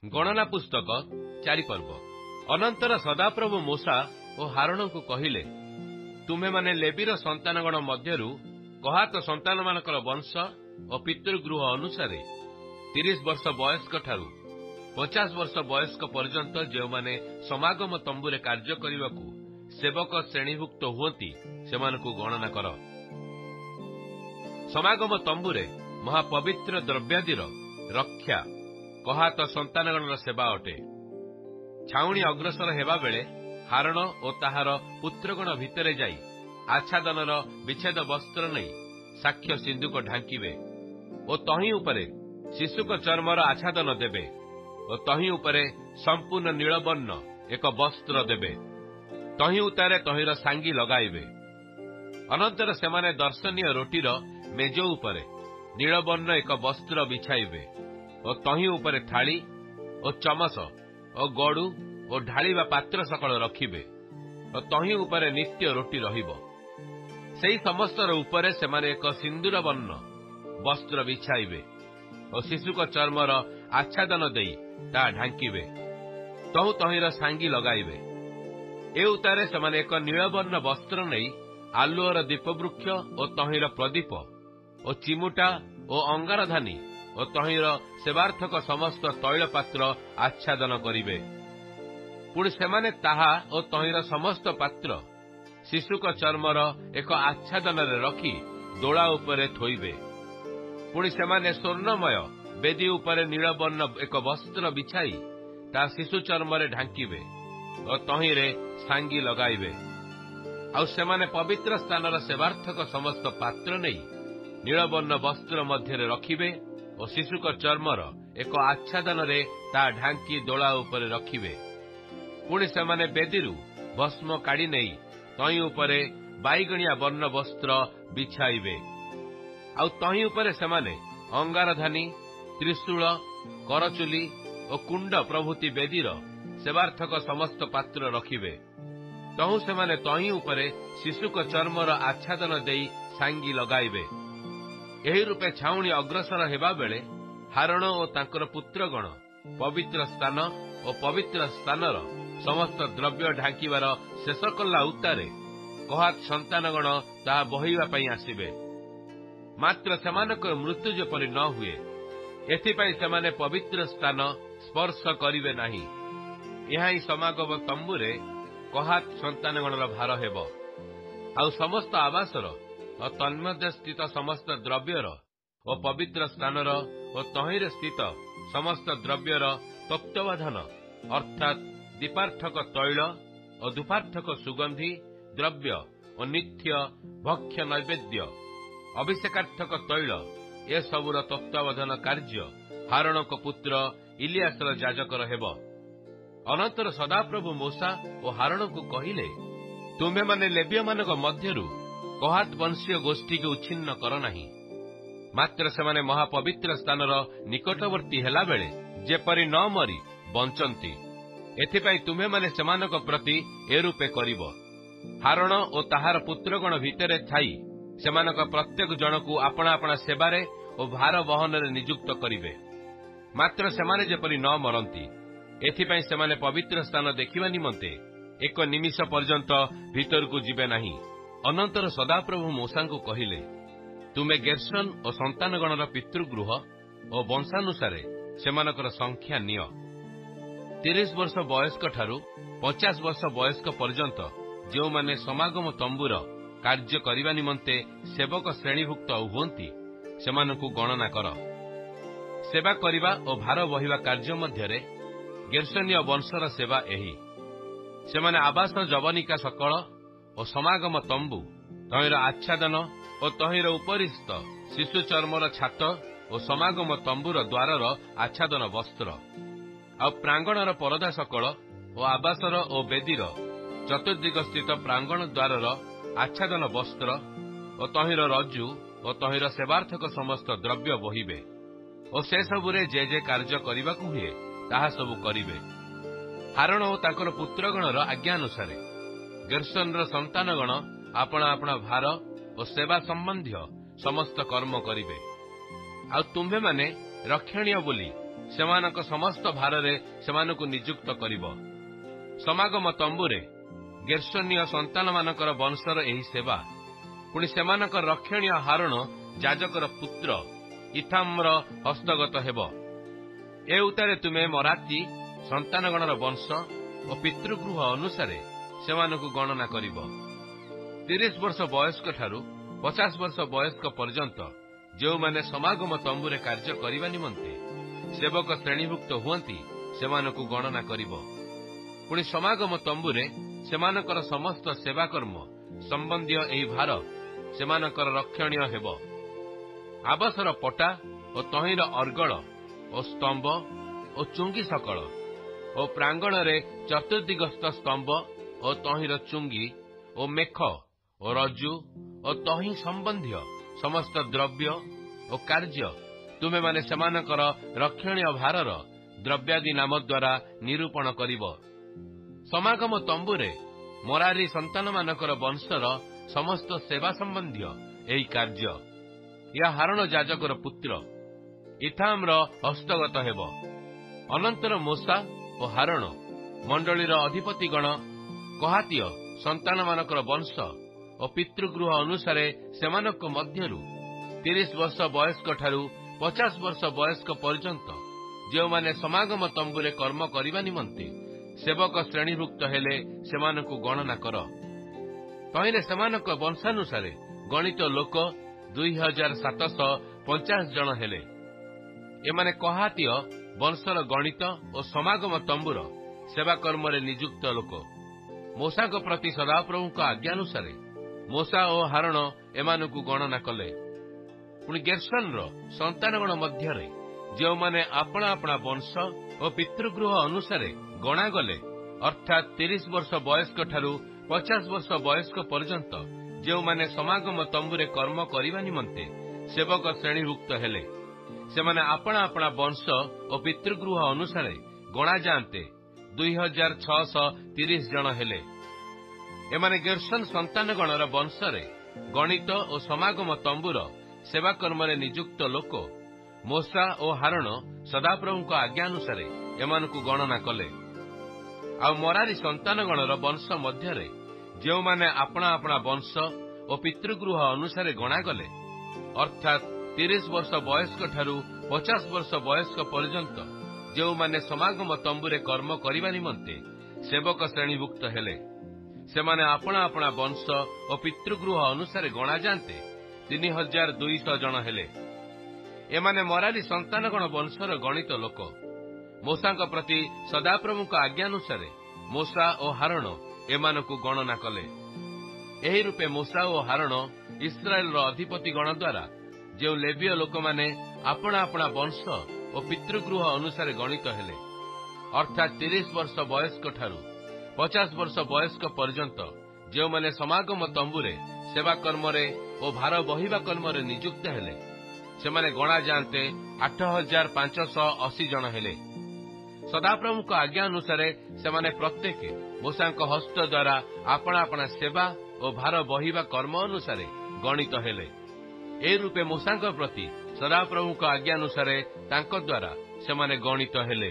ଗଣନା ପୁସ୍ତକ 4 ପର୍ବ। ଅନନ୍ତର ସଦାପ୍ରଭୁ ମୂଷା ଓ ହାରୋନଙ୍କୁ କହିଲେ, ତୁମେମାନେ ଲେବୀର ସନ୍ତାନଗଣ ମଧ୍ୟରୁ କହାତ ସନ୍ତାନମାନଙ୍କର ବଂଶ ଓ ପିତୃଗୃହ ଅନୁସାରେ 30 ବର୍ଷ ବୟସ୍କ ଠାରୁ 50 ବର୍ଷ ବୟସ୍କ ପର୍ଯ୍ୟନ୍ତ ଯେଉଁମାନେ ସମାଗମ ତମ୍ବୁରେ କାର୍ଯ୍ୟ କରିବାକୁ ସେବକ ଶ୍ରେଣୀଭୁକ୍ତ ହୁଅନ୍ତି ସେମାନଙ୍କୁ ଗଣନା କର। ସମାଗମ ତମ୍ବୁରେ ମହାପବିତ୍ର ଦ୍ରବ୍ୟାଦିର ରକ୍ଷା କହାତ ସନ୍ତାନଗଣର ସେବା ଅଟେ। ଛାଉଣି ଅଗ୍ରସର ହେବା ବେଳେ ହାରଣ ଓ ତାହାର ପୁତ୍ରଗଣ ଭିତରେ ଯାଇ ଆଚ୍ଛାଦନର ବିଚ୍ଛେଦ ବସ୍ତ୍ର ନେଇ ସାକ୍ଷ୍ୟ ସିନ୍ଦୁକ ଢାଙ୍କିବେ ଓ ତହିଁ ଉପରେ ଶିଶୁକ ଚର୍ମର ଆଚ୍ଛାଦନ ଦେବେ ଓ ତହିଁ ଉପରେ ସମ୍ପୂର୍ଣ୍ଣ ନୀଳବର୍ଣ୍ଣ ଏକ ବସ୍ତ୍ର ଦେବେ। ତହିଁ ଉତ୍ତାରେ ତହିଁର ସାଙ୍ଗି ଲଗାଇବେ। ଅନନ୍ତର ସେମାନେ ଦର୍ଶନୀୟ ରୋଟିର ମେଜ ଉପରେ ନୀଳବର୍ଣ୍ଣ ଏକ ବସ୍ତ୍ର ବିଛାଇବେ ଓ ତହିଁ ଉପରେ ଥାଳି ଓ ଚମସ ଓ ଗଡୁ ଓ ଢାଳିବା ପାତ୍ର ସକଳ ରଖିବେ ଓ ତହିଁ ଉପରେ ନିତ୍ୟ ରୋଟି ରହିବ। ସେହି ସମସ୍ତର ଉପରେ ସେମାନେ ଏକ ସିନ୍ଦୁର ବର୍ଣ୍ଣ ବସ୍ତ୍ର ବିଛାଇବେ ଓ ଶିଶୁକ ଚର୍ମର ଆଚ୍ଛାଦନ ଦେଇ ତାହା ଢାଙ୍କିବେ। ତହିଁର ସାଙ୍ଗି ଲଗାଇବେ। ଏ ଉତ୍ତାରେ ସେମାନେ ଏକ ନୀଳବର୍ଣ୍ଣ ବସ୍ତ୍ର ନେଇ ଆଲୁଅର ଦୀପବୃକ୍ଷ ଓ ତହିଁର ପ୍ରଦୀପ ଓ ଚିମୁଟା ଓ ଅଙ୍ଗାରଧାନୀ ଓ ତହିଁର ସେବାର୍ଥକ ସମସ୍ତ ତୈଳପାତ୍ର ଆଚ୍ଛାଦନ କରିବେ। ପୁଣି ସେମାନେ ତାହା ଓ ତହିଁର ସମସ୍ତ ପାତ୍ର ଶିଶୁକ ଚର୍ମର ଏକ ଆଚ୍ଛାଦନରେ ରଖି ଦୋଳା ଉପରେ ଥୋଇବେ। ପୁଣି ସେମାନେ ସ୍ୱର୍ଣ୍ଣମୟ ବେଦୀ ଉପରେ ନୀଳବର୍ଣ୍ଣ ଏକ ବସ୍ତ୍ର ବିଛାଇ ତାହା ଶିଶୁ ଚର୍ମରେ ଢାଙ୍କିବେ ଓ ତହିଁରେ ସାଙ୍ଗି ଲଗାଇବେ। ଆଉ ସେମାନେ ପବିତ୍ର ସ୍ଥାନର ସେବାର୍ଥକ ସମସ୍ତ ପାତ୍ର ନେଇ ନୀଳବର୍ଣ୍ଣ ବସ୍ତ୍ର ମଧ୍ୟରେ ରଖିବେ ଓ ଶିଶୁକ ଚର୍ମର ଏକ ଆଚ୍ଛାଦନରେ ତାହା ଢାଙ୍କି ଦୋଳା ଉପରେ ରଖିବେ। ପୁଣି ସେମାନେ ବେଦୀରୁ ଭସ୍ମ କାଢି ନେଇ ତହିଁ ଉପରେ ବାଇଗଣିଆ ବର୍ଣ୍ଣ ବସ୍ତ୍ର ବିଛାଇବେ। ଆଉ ତହିଁ ଉପରେ ସେମାନେ ଅଙ୍ଗାରଧାନୀ, ତ୍ରିଶୂଳ, କରଚୁଲି ଓ କୁଣ୍ଡ ପ୍ରଭୃତି ବେଦୀର ସେବାର୍ଥକ ସମସ୍ତ ପାତ୍ର ରଖିବେ। ତହୁଁ ସେମାନେ ତହିଁ ଉପରେ ଶିଶୁକ ଚର୍ମର ଆଚ୍ଛାଦନ ଦେଇ ସାଙ୍ଗି ଲଗାଇବେ। ଏହି ରୂପେ ଛାଉଣି ଅଗ୍ରସର ହେବା ବେଳେ ହାରଣ ଓ ତାଙ୍କର ପୁତ୍ରଗଣ ପବିତ୍ର ସ୍ଥାନ ଓ ପବିତ୍ର ସ୍ଥାନର ସମସ୍ତ ଦ୍ରବ୍ୟ ଢାଙ୍କିବାର ଶେଷ କଲା ଉତ୍ତାରେ କହାତ ସନ୍ତାନଗଣ ତାହା ବହିବା ପାଇଁ ଆସିବେ। ମାତ୍ର ସେମାନଙ୍କର ମୃତ୍ୟୁ ଯେପରି ନ ହୁଏ ଏଥିପାଇଁ ସେମାନେ ପବିତ୍ର ସ୍ଥାନ ସ୍ପର୍ଶ କରିବେ ନାହିଁ। ଏହା ହିଁ ସମାଗମ ତମ୍ବୁରେ କହାତ ସନ୍ତାନଗଣର ଭାର ହେବ। ଆଉ ସମସ୍ତ ଆବାସର ଓ ତନ୍ମଧ୍ୟ ସ୍ଥିତ ସମସ୍ତ ଦ୍ରବ୍ୟର ଓ ପବିତ୍ର ସ୍ଥାନର ଓ ତହିଁରେ ସ୍ଥିତ ସମସ୍ତ ଦ୍ରବ୍ୟର ତତ୍ତ୍ୱାବଧାନ ଅର୍ଥାତ୍ ଦୀପାର୍ଥକ ତୈଳ ଓ ଧୂପାର୍ଥକ ସୁଗନ୍ଧି ଦ୍ରବ୍ୟ ଓ ନିତ୍ୟ ଭକ୍ଷ୍ୟ ନୈବେଦ୍ୟ ଅଭିଷେକାର୍ଥକ ତୈଳ ଏସବୁର ତତ୍ତ୍ୱାବଧାନ କାର୍ଯ୍ୟ ହାରୋନଙ୍କ ପୁତ୍ର ଇଲିଆସର ଯାଜକର ହେବ। ଅନନ୍ତର ସଦାପ୍ରଭୁ ମୂଷା ଓ ହାରୋନଙ୍କୁ କହିଲେ, ତୁମ୍ଭେମାନେ ଲେବୀୟମାନଙ୍କ ମଧ୍ୟରୁ କହାତ ବଂଶୀୟ ଗୋଷ୍ଠୀକୁ ଉଚ୍ଛିନ୍ନ କର ନାହିଁ। ମାତ୍ର ସେମାନେ ମହାପବିତ୍ର ସ୍ଥାନର ନିକଟବର୍ତ୍ତୀ ହେଲାବେଳେ ଯେପରି ନ ମରି ବଞ୍ଚନ୍ତି ଏଥିପାଇଁ ତୁମ୍ଭେମାନେ ସେମାନଙ୍କ ପ୍ରତି ଏରୂପେ କରିବ। ହାରଣ ଓ ତାହାର ପୁତ୍ରଗଣ ଭିତରେ ଥାଇ ସେମାନଙ୍କ ପ୍ରତ୍ୟେକ ଜଣକୁ ଆପଣା ଆପଣା ସେବାରେ ଓ ଭାର ବହନରେ ନିଯୁକ୍ତ କରିବେ। ମାତ୍ର ସେମାନେ ଯେପରି ନ ମରନ୍ତି ଏଥିପାଇଁ ସେମାନେ ପବିତ୍ର ସ୍ଥାନ ଦେଖିବା ନିମନ୍ତେ 1 ନିମିଷ ପର୍ଯ୍ୟନ୍ତ ଭିତରକୁ ଯିବେ ନାହିଁ। ଅନନ୍ତର ସଦାପ୍ରଭୁ ମୂଷାଙ୍କୁ କହିଲେ, ତୁମେ ଗେର୍ଶନ ଓ ସନ୍ତାନଗଣର ପିତୃଗୃହ ଓ ବଂଶାନୁସାରେ ସେମାନଙ୍କର ସଂଖ୍ୟା ନିଅ। 30 ବର୍ଷ ବୟସ୍କ ଠାରୁ 50 ବର୍ଷ ବୟସ୍କ ପର୍ଯ୍ୟନ୍ତ ଯେଉଁମାନେ ସମାଗମ ତମ୍ବୁର କାର୍ଯ୍ୟ କରିବା ନିମନ୍ତେ ସେବକ ଶ୍ରେଣୀଭୁକ୍ତ ହୁଅନ୍ତି ସେମାନଙ୍କୁ ଗଣନା କର। ସେବା କରିବା ଓ ଭାର ବହିବା କାର୍ଯ୍ୟ ମଧ୍ୟରେ ଗେର୍ଶନୀୟ ବଂଶର ସେବା ଏହି। ସେମାନେ ଆବାସ ଯବନିକା ସକଳ ଓ ସମାଗମ ତମ୍ବୁ ତହିଁର ଆଚ୍ଛାଦନ ଓ ତହିଁର ଉପରିସ୍ଥ ଶିଶୁ ଚର୍ମର ଛାତ ଓ ସମାଗମ ତମ୍ବୁର ଦ୍ୱାରର ଆଚ୍ଛାଦନ ବସ୍ତ୍ର ଆଉ ପ୍ରାଙ୍ଗଣର ପରଦା ସକଳ ଓ ଆବାସର ଓ ବେଦୀର ଚତୁର୍ଦିଗ ସ୍ଥିତ ପ୍ରାଙ୍ଗଣ ଦ୍ୱାରର ଆଚ୍ଛାଦନ ବସ୍ତ୍ର ଓ ତହିଁର ରଜ୍ଜୁ ଓ ତହିଁର ସେବାର୍ଥକ ସମସ୍ତ ଦ୍ରବ୍ୟ ବହିବେ ଓ ସେସବୁରେ ଯେ ଯେ କାର୍ଯ୍ୟ କରିବାକୁ ହୁଏ ତାହା ସବୁ କରିବେ। ହାରଣ ଓ ତାଙ୍କର ପୁତ୍ରଗଣର ଆଜ୍ଞାନୁସାରେ ଗେର୍ଶନର ସନ୍ତାନଗଣ ଆପଣା ଆପଣା ଭାର ଓ ସେବା ସମ୍ବନ୍ଧୀୟ ସମସ୍ତ କର୍ମ କରିବେ। ଆଉ ତୁମ୍ଭେମାନେ ରକ୍ଷଣୀୟ ବୋଲି ସେମାନଙ୍କ ସମସ୍ତ ଭାରରେ ସେମାନଙ୍କୁ ନିଯୁକ୍ତ କରିବ। ସମାଗମ ତମ୍ବୁରେ ଗେର୍ଶୋନୀୟ ସନ୍ତାନମାନଙ୍କର ବଂଶର ଏହି ସେବା। ପୁଣି ସେମାନଙ୍କର ରକ୍ଷଣୀୟ ହାରଣ ଯାଜକର ପୁତ୍ର ଇଥାମର ହସ୍ତଗତ ହେବ। ଏ ଉତ୍ତାରେ ତୁମେ ମରାତି ସନ୍ତାନଗଣର ବଂଶ ଓ ପିତୃଗୃହ ଅନୁସାରେ ସେମାନଙ୍କୁ ଗଣନା କରିବ। 30 ବର୍ଷ ବୟସ୍କ ଠାରୁ 50 ବର୍ଷ ବୟସ୍କ ପର୍ଯ୍ୟନ୍ତ ଯେଉଁମାନେ ସମାଗମ ତମ୍ବୁରେ କାର୍ଯ୍ୟ କରିବା ନିମନ୍ତେ ସେବକ ଶ୍ରେଣୀଭୁକ୍ତ ହୁଅନ୍ତି ସେମାନଙ୍କୁ ଗଣନା କରିବ। ପୁଣି ସମାଗମ ତମ୍ବୁରେ ସେମାନଙ୍କର ସମସ୍ତ ସେବାକର୍ମ ସମ୍ବନ୍ଧୀୟ ଏହି ଭାର ସେମାନଙ୍କର ରକ୍ଷଣୀୟ ହେବ। ଆବସର ପଟା ଓ ତହିଁର ଅର୍ଗଳ ଓ ସ୍ତମ୍ଭ ଓ ଚୁଙ୍ଗି ସକଳ ଓ ପ୍ରାଙ୍ଗଣରେ ଚତୁର୍ଦିଗସ୍ଥ ସ୍ତମ୍ଭ ଓ ତହିଁର ଚୁଙ୍ଗି ଓ ମେଖ ଓ ରଜୁ ଓ ତହିଁ ସମ୍ବନ୍ଧୀୟ ସମସ୍ତ ଦ୍ରବ୍ୟ ଓ କାର୍ଯ୍ୟ ତୁମେମାନେ ସେମାନଙ୍କର ରକ୍ଷଣୀୟ ଭାରର ଦ୍ରବ୍ୟାଦି ନାମ ଦ୍ୱାରା ନିରୂପଣ କରିବ। ସମାଗମ ତମ୍ବୁରେ ମରାରୀ ସନ୍ତାନମାନଙ୍କର ବଂଶର ସମସ୍ତ ସେବା ସମ୍ବନ୍ଧୀୟ ଏହି କାର୍ଯ୍ୟ। ଏହା ହାରଣ ଯାଜକର ପୁତ୍ର ଇଥାମର ହସ୍ତଗତ ହେବ। ଅନନ୍ତର ମୋଶା ଓ ହାରଣ ମଣ୍ଡଳୀର ଅଧିପତିଗଣ କହାତୀୟ ସନ୍ତାନମାନଙ୍କର ବଂଶ ଓ ପିତୃଗୃହ ଅନୁସାରେ ସେମାନଙ୍କ ମଧ୍ୟରୁ 30 ବର୍ଷ ବୟସ୍କ ଠାରୁ 50 ବର୍ଷ ବୟସ୍କ ପର୍ଯ୍ୟନ୍ତ ଯେଉଁମାନେ ସମାଗମ ତମ୍ବୁରେ କର୍ମ କରିବା ନିମନ୍ତେ ସେବକ ଶ୍ରେଣୀଭୁକ୍ତ ହେଲେ ସେମାନଙ୍କୁ ଗଣନା କର। ତହିଁରେ ସେମାନଙ୍କ ବଂଶାନୁସାରେ ଗଣିତ ଲୋକ 2750 ଜଣ ହେଲେ। ଏମାନେ କହାତୀୟ ବଂଶର ଗଣିତ ଓ ସମାଗମ ତମ୍ବୁର ସେବାକର୍ମରେ ନିଯୁକ୍ତ ଲୋକ। ମୋଶାଙ୍କ ପ୍ରତି ସଦାପ୍ରଭୁଙ୍କ ଆଜ୍ଞାନୁସାରେ ମୋଶା ଓ ହାରଣ ଏମାନଙ୍କୁ ଗଣନା କଲେ। ପୁଣି ଗେର୍ଶୋନର ସନ୍ତାନଗଣ ମଧ୍ୟରେ ଯେଉଁମାନେ ଆପଣା ଆପଣା ବଂଶ ଓ ପିତୃଗୃହ ଅନୁସାରେ ଗଣାଗଲେ, ଅର୍ଥାତ୍ 30 ବର୍ଷ ବୟସ୍କ ଠାରୁ 50 ବର୍ଷ ବୟସ୍କ ପର୍ଯ୍ୟନ୍ତ ଯେଉଁମାନେ ସମାଗମ ତମ୍ବୁରେ କର୍ମ କରିବା ନିମନ୍ତେ ସେବକ ଶ୍ରେଣୀଭୁକ୍ତ ହେଲେ, ସେମାନେ ଆପଣା ଆପଣା ବଂଶ ଓ ପିତୃଗୃହ ଅନୁସାରେ ଗଣାଯାଆନ୍ତେ 2630 ଜଣ ହେଲେ। ଏମାନେ ଗେର୍ଶୋନ ସନ୍ତାନଗଣର ବଂଶରେ ଗଣିତ ଓ ସମାଗମ ତମ୍ବୁର ସେବାକର୍ମରେ ନିଯୁକ୍ତ ଲୋକ। ମୋଶା ଓ ହାରଣ ସଦାପ୍ରଭୁଙ୍କ ଆଜ୍ଞାନୁସାରେ ଏମାନଙ୍କୁ ଗଣନା କଲେ। ଆଉ ମରାରୀ ସନ୍ତାନଗଣର ବଂଶ ମଧ୍ୟରେ ଯେଉଁମାନେ ଆପଣା ଆପଣା ବଂଶ ଓ ପିତୃଗୃହ ଅନୁସାରେ ଗଣାଗଲେ, ଅର୍ଥାତ୍ 30 ବର୍ଷ ବୟସ୍କ ଠାରୁ 50 ବର୍ଷ ବୟସ୍କ ପର୍ଯ୍ୟନ୍ତ ଯେଉଁମାନେ ସମାଗମ ତମ୍ବୁରେ କର୍ମ କରିବା ନିମନ୍ତେ ସେବକ ଶ୍ରେଣୀଭୁକ୍ତ ହେଲେ, ସେମାନେ ଆପଣା ଆପଣା ବଂଶ ଓ ପିତୃଗୃହ ଅନୁସାରେ ଗଣାଯାଆନ୍ତେ 3200 ଜଣ ହେଲେ। ଏମାନେ ମରାରୀ ସନ୍ତାନଗଣ ବଂଶର ଗଣିତ ଲୋକ। ମୋଶାଙ୍କ ପ୍ରତି ସଦାପ୍ରଭୁଙ୍କ ଆଜ୍ଞାନୁସାରେ ମୋଶା ଓ ହାରଣ ଏମାନଙ୍କୁ ଗଣନା କଲେ। ଏହି ରୂପେ ମୋଶା ଓ ହାରଣ ଇସ୍ରାଏଲର ଅଧିପତିଗଣ ଦ୍ୱାରା ଯେଉଁ ଲେବୀୟ ଲୋକମାନେ ଆପଣା ଆପଣା ବଂଶ ଓ ପିତୃଗୃହ ଅନୁସାରେ ଗଣିତ ହେଲେ, ଅର୍ଥାତ୍ 30 ବର୍ଷ ବୟସ୍କ ଠାରୁ 50 ବର୍ଷ ବୟସ୍କ ପର୍ଯ୍ୟନ୍ତ ଯେଉଁମାନେ ସମାଗମ ତମ୍ବୁରେ ସେବାକର୍ମରେ ଓ ଭାର ବହିବା କର୍ମରେ ନିଯୁକ୍ତ ହେଲେ, ସେମାନେ ଗଣାଯାଆନ୍ତେ 8580 ଜଣ ହେଲେ। ସଦାପ୍ରଭୁଙ୍କ ଆଜ୍ଞା ଅନୁସାରେ ସେମାନେ ପ୍ରତ୍ୟେକ ମୋଶାଙ୍କ ହସ୍ତ ଦ୍ୱାରା ଆପଣା ଆପଣା ସେବା ଓ ଭାର ବହିବା କର୍ମ ଅନୁସାରେ ଗଣିତ ହେଲେ। ଏହି ରୂପେ ମୋଶାଙ୍କ ପ୍ରତି ସଦାପ୍ରଭୁଙ୍କ ଆଜ୍ଞାନୁସାରେ ତାଙ୍କ ଦ୍ୱାରା ସେମାନେ ଗଣିତ ହେଲେ।